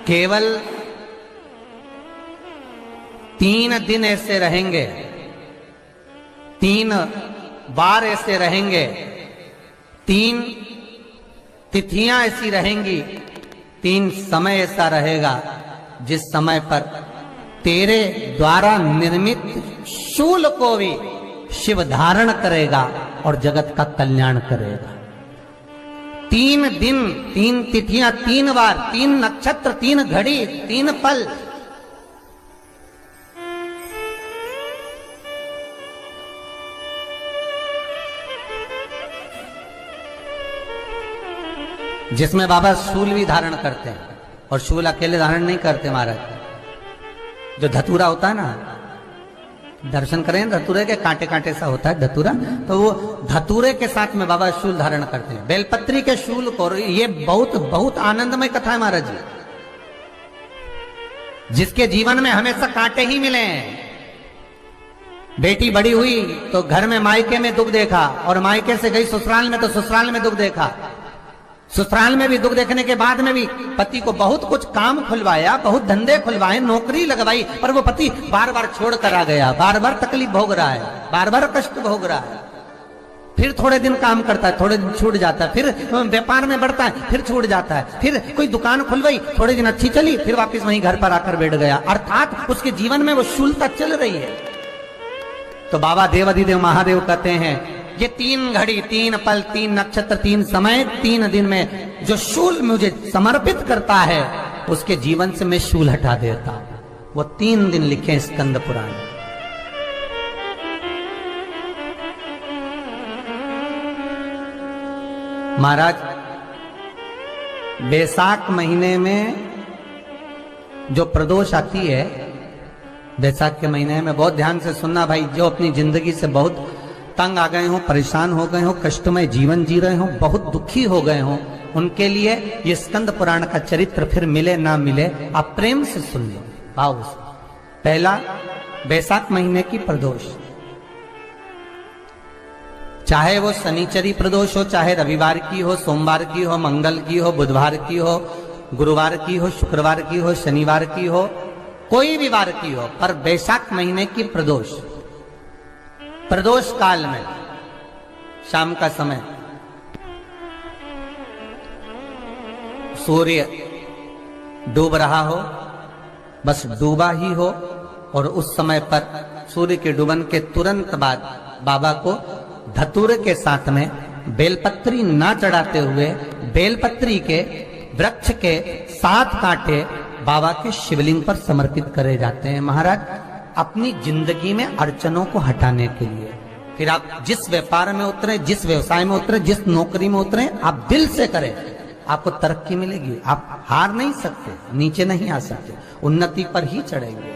केवल 3 दिन ऐसे रहेंगे, 3 बार ऐसे रहेंगे, 3 तिथियां ऐसी रहेंगी, 3 समय ऐसा रहेगा जिस समय पर तेरे द्वारा निर्मित शूल को भी शिव धारण करेगा और जगत का कल्याण करेगा। 3 दिन, 3 तिथियां, 3 बार, 3 नक्षत्र, 3 घड़ी, 3 पल। जिसमें बाबा शूल भी धारण करते हैं, और शूल अकेले धारण नहीं करते महाराज। जो धतूरा होता है ना, दर्शन करें धतूरे के, कांटे कांटे सा होता है धतूरा, तो वो धतूरे के साथ में बाबा शूल धारण करते हैं, बेलपत्री के शूल को। ये बहुत बहुत आनंदमय कथा है महाराज जी। जिसके जीवन में हमेशा कांटे ही मिले हैं। बेटी बड़ी हुई तो घर में मायके में दुख देखा, और मायके से गई ससुराल में तो ससुराल में दुख देखा। ससुराल में भी दुख देखने के बाद में भी पति को बहुत कुछ काम खुलवाया, बहुत धंधे खुलवाए, नौकरी लगवाई, पर वो पति बार बार छोड़ कर आ गया, बार बार तकलीफ भोग रहा है, बार बार कष्ट भोग रहा है। फिर थोड़े दिन काम करता है, थोड़े दिन छूट जाता है, फिर व्यापार में बढ़ता है, फिर छूट जाता है, फिर कोई दुकान खुलवाई, थोड़े दिन अच्छी चली, फिर वापस वहीं घर पर आकर बैठ गया। अर्थात उसके जीवन में वो शूलता चल रही है। तो बाबा देवाधिदेव महादेव कहते हैं, ये 3 घड़ी, 3 पल, 3 नक्षत्र, 3 समय, 3 दिन में जो शूल मुझे समर्पित करता है, उसके जीवन से मैं शूल हटा देता। वो 3 दिन लिखे स्कंद पुराण। महाराज, बैसाख महीने में जो प्रदोष आती है, बैसाख के महीने में बहुत ध्यान से सुनना भाई, जो अपनी जिंदगी से बहुत तंग आ गए हो, परेशान हो गए हो, कष्टमय जीवन जी रहे हो, बहुत दुखी हो गए हो, उनके लिए ये स्कंद पुराण का चरित्र फिर मिले ना मिले, आप प्रेम से सुन लो भाव से। पहला, बैसाख महीने की प्रदोष, चाहे वो शनिचरी प्रदोष हो, चाहे रविवार की हो, सोमवार की हो, मंगल की हो, बुधवार की हो, गुरुवार की हो, शुक्रवार की हो, शनिवार की हो, कोई भी वार की हो, पर बैसाख महीने की प्रदोष, प्रदोष काल में शाम का समय सूर्य डूब रहा हो, बस डूबा ही हो, और उस समय पर सूर्य के डूबन के तुरंत बाद बाबा को धतूरे के साथ में बेलपत्री ना चढ़ाते हुए, बेलपत्री के वृक्ष के 7 कांटे बाबा के शिवलिंग पर समर्पित करे जाते हैं महाराज, अपनी जिंदगी में अड़चनों को हटाने के लिए। फिर आप जिस व्यापार में उतरे, जिस व्यवसाय में उतरे, जिस नौकरी में उतरे, आप दिल से करें, आपको तरक्की मिलेगी। आप हार नहीं सकते, नीचे नहीं आ सकते, उन्नति पर ही चढ़ेंगे।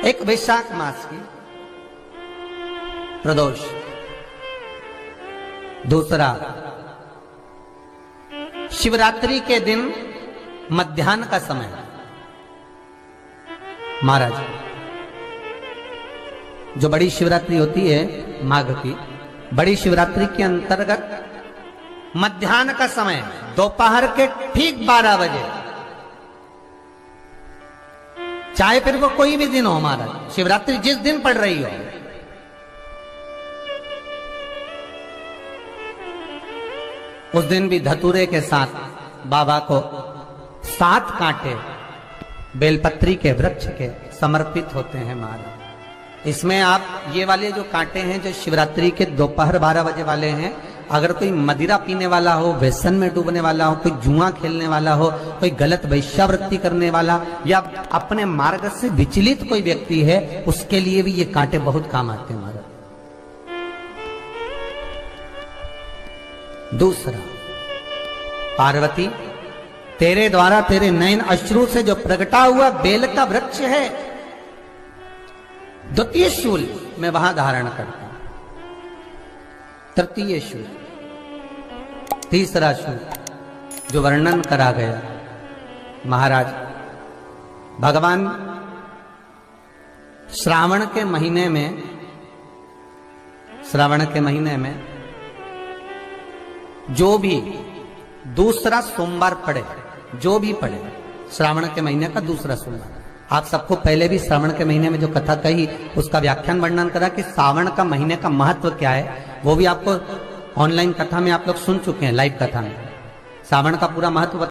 एक वैशाख मास की प्रदोष। दूसरा, शिवरात्रि के दिन मध्याह्न का समय महाराज, जो बड़ी शिवरात्रि होती है माघ की, बड़ी शिवरात्रि के अंतर्गत मध्याह्न का समय, दोपहर के ठीक 12 बजे, चाहे फिर वो कोई भी दिन हो महाराज, शिवरात्रि जिस दिन पड़ रही हो, उस दिन भी धतूरे के साथ बाबा को 7 कांटे बेलपत्री के वृक्ष के समर्पित होते हैं महाराज। इसमें आप ये वाले जो कांटे हैं, जो शिवरात्रि के दोपहर 12 बजे वाले हैं, अगर कोई मदिरा पीने वाला हो, व्यसन में डूबने वाला हो, कोई जुआ खेलने वाला हो, कोई गलत वैश्यावृत्ति करने वाला, या अपने मार्ग से विचलित कोई व्यक्ति है, उसके लिए भी ये कांटे बहुत काम आते हैं महाराज। दूसरा, पार्वती, तेरे द्वारा तेरे नयन अश्रु से जो प्रगटा हुआ बेल का वृक्ष है, द्वितीय शूल मैं वहां धारण करता हूं, तृतीय शूल, तीसरा शूल जो वर्णन करा गया महाराज। भगवान श्रावण के महीने में जो भी दूसरा सोमवार पड़े, जो भी पड़े, श्रावण के महीने का दूसरा सोमवार। आप सबको पहले भी श्रावण के महीने में जो कथा कही उसका व्याख्यान वर्णन करा कि श्रावण का महीने का महत्व क्या है, वो भी आपको ऑनलाइन कथा में आप लोग सुन चुके हैं, लाइव कथा में श्रावण का पूरा महत्व